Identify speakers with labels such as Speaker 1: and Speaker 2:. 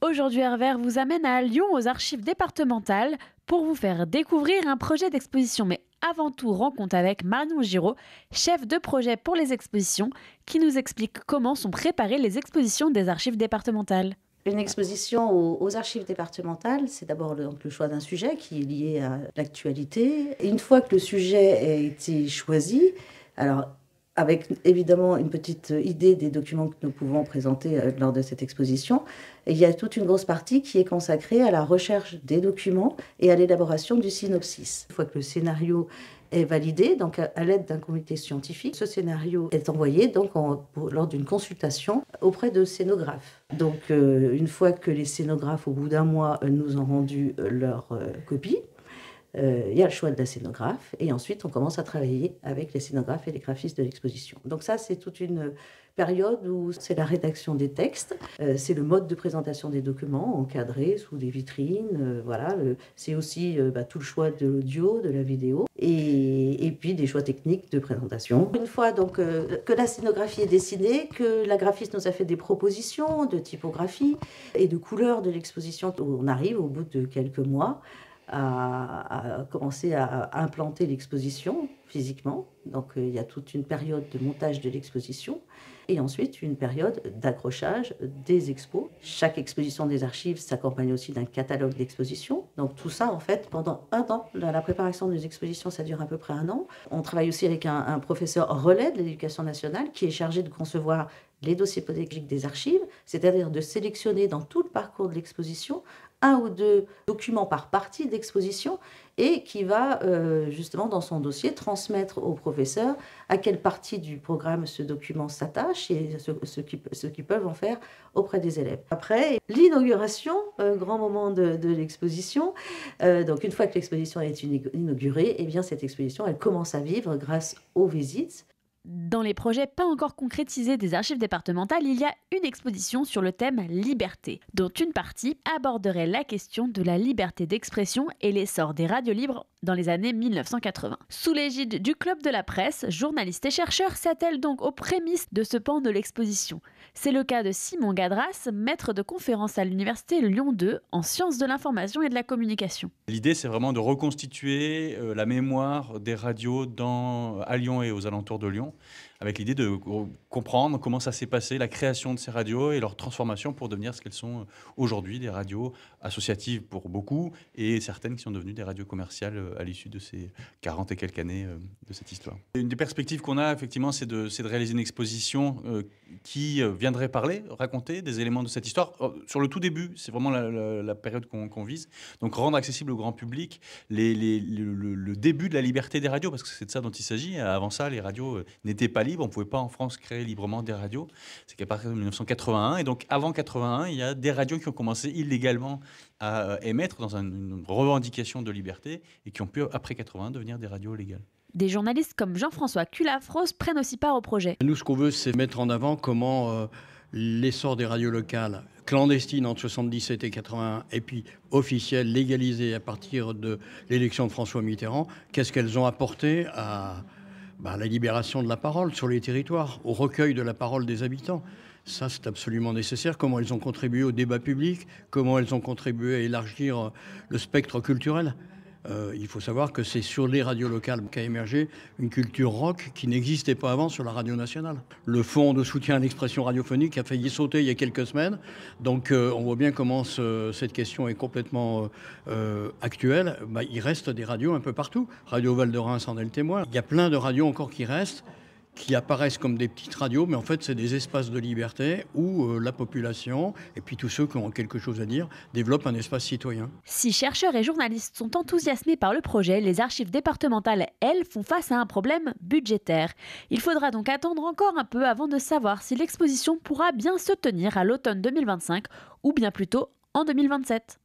Speaker 1: Aujourd'hui, Hervé vous amène à Lyon aux archives départementales pour vous faire découvrir un projet d'exposition. Mais avant tout, rencontre avec Marion Giraud, chef de projet pour les expositions, qui nous explique comment sont préparées les expositions des archives départementales.
Speaker 2: Une exposition aux archives départementales, c'est d'abord le choix d'un sujet qui est lié à l'actualité. Et une fois que le sujet a été choisi, alors avec évidemment une petite idée des documents que nous pouvons présenter lors de cette exposition, il y a toute une grosse partie qui est consacrée à la recherche des documents et à l'élaboration du synopsis. Une fois que le scénario est validé, donc à l'aide d'un comité scientifique, ce scénario est envoyé donc lors d'une consultation auprès de scénographes. Donc une fois que les scénographes, au bout d'un mois, nous ont rendu leur copie, il y a le choix de la scénographe et ensuite on commence à travailler avec les scénographes et les graphistes de l'exposition. Donc ça, c'est toute une période où c'est la rédaction des textes, c'est le mode de présentation des documents encadrés sous des vitrines, voilà. C'est aussi tout le choix de l'audio, de la vidéo et puis des choix techniques de présentation. Une fois donc que la scénographie est dessinée, que la graphiste nous a fait des propositions de typographie et de couleurs de l'exposition, on arrive au bout de quelques mois à commencer à implanter l'exposition physiquement. Donc il y a toute une période de montage de l'exposition et ensuite une période d'accrochage des expos. Chaque exposition des archives s'accompagne aussi d'un catalogue d'exposition. Donc tout ça, en fait, pendant un an. La préparation des expositions, ça dure à peu près un an. On travaille aussi avec un professeur relais de l'Éducation nationale qui est chargé de concevoir les dossiers pédagogiques des archives, c'est-à-dire de sélectionner dans tout le parcours de l'exposition un ou deux documents par partie d'exposition et qui va justement dans son dossier transmettre au professeur à quelle partie du programme ce document s'attache et ce qu'ils peuvent en faire auprès des élèves. Après, l'inauguration, grand moment de l'exposition. Donc une fois que l'exposition est inaugurée, eh bien cette exposition elle commence à vivre grâce aux visites.
Speaker 1: Dans les projets pas encore concrétisés des archives départementales, il y a une exposition sur le thème liberté, dont une partie aborderait la question de la liberté d'expression et l'essor des radios libres dans les années 1980. Sous l'égide du Club de la presse, journalistes et chercheurs s'attellent donc aux prémices de ce pan de l'exposition. C'est le cas de Simon Gadras, maître de conférence à l'université Lyon 2 en sciences de l'information et de la communication.
Speaker 3: L'idée, c'est vraiment de reconstituer la mémoire des radios à Lyon et aux alentours de Lyon, avec l'idée de comprendre comment ça s'est passé, la création de ces radios et leur transformation pour devenir ce qu'elles sont aujourd'hui, des radios associatives pour beaucoup, et certaines qui sont devenues des radios commerciales à l'issue de ces 40 et quelques années de cette histoire. Une des perspectives qu'on a, effectivement, c'est de réaliser une exposition qui viendrait raconter des éléments de cette histoire. Sur le tout début, c'est vraiment la période qu'on vise. Donc rendre accessible au grand public le début de la liberté des radios, parce que c'est de ça dont il s'agit. Avant ça, les radios n'étaient pas libres. On ne pouvait pas en France créer librement des radios. C'est qu'à partir de 1981. Et donc avant 81, il y a des radios qui ont commencé illégalement à émettre dans une revendication de liberté et qui ont pu, après 81, devenir des radios légales.
Speaker 1: Des journalistes comme Jean-François Culafros prennent aussi part au projet.
Speaker 4: Nous, ce qu'on veut, c'est mettre en avant comment l'essor des radios locales clandestines entre 77 et 81 et puis officielles, légalisées à partir de l'élection de François Mitterrand, qu'est-ce qu'elles ont apporté à la libération de la parole sur les territoires, au recueil de la parole des habitants. Ça, c'est absolument nécessaire. Comment elles ont contribué au débat public, comment elles ont contribué à élargir le spectre culturel. Il faut savoir que c'est sur les radios locales qu'a émergé une culture rock qui n'existait pas avant sur la radio nationale. Le fonds de soutien à l'expression radiophonique a failli sauter il y a quelques semaines. Donc on voit bien comment cette question est complètement actuelle. Il reste des radios un peu partout. Radio Val-de-Reims en est le témoin. Il y a plein de radios encore qui restent, qui apparaissent comme des petites radios, mais en fait, c'est des espaces de liberté où la population, et puis tous ceux qui ont quelque chose à dire, développent un espace citoyen.
Speaker 1: Si chercheurs et journalistes sont enthousiasmés par le projet, les archives départementales, elles, font face à un problème budgétaire. Il faudra donc attendre encore un peu avant de savoir si l'exposition pourra bien se tenir à l'automne 2025 ou bien plutôt en 2027.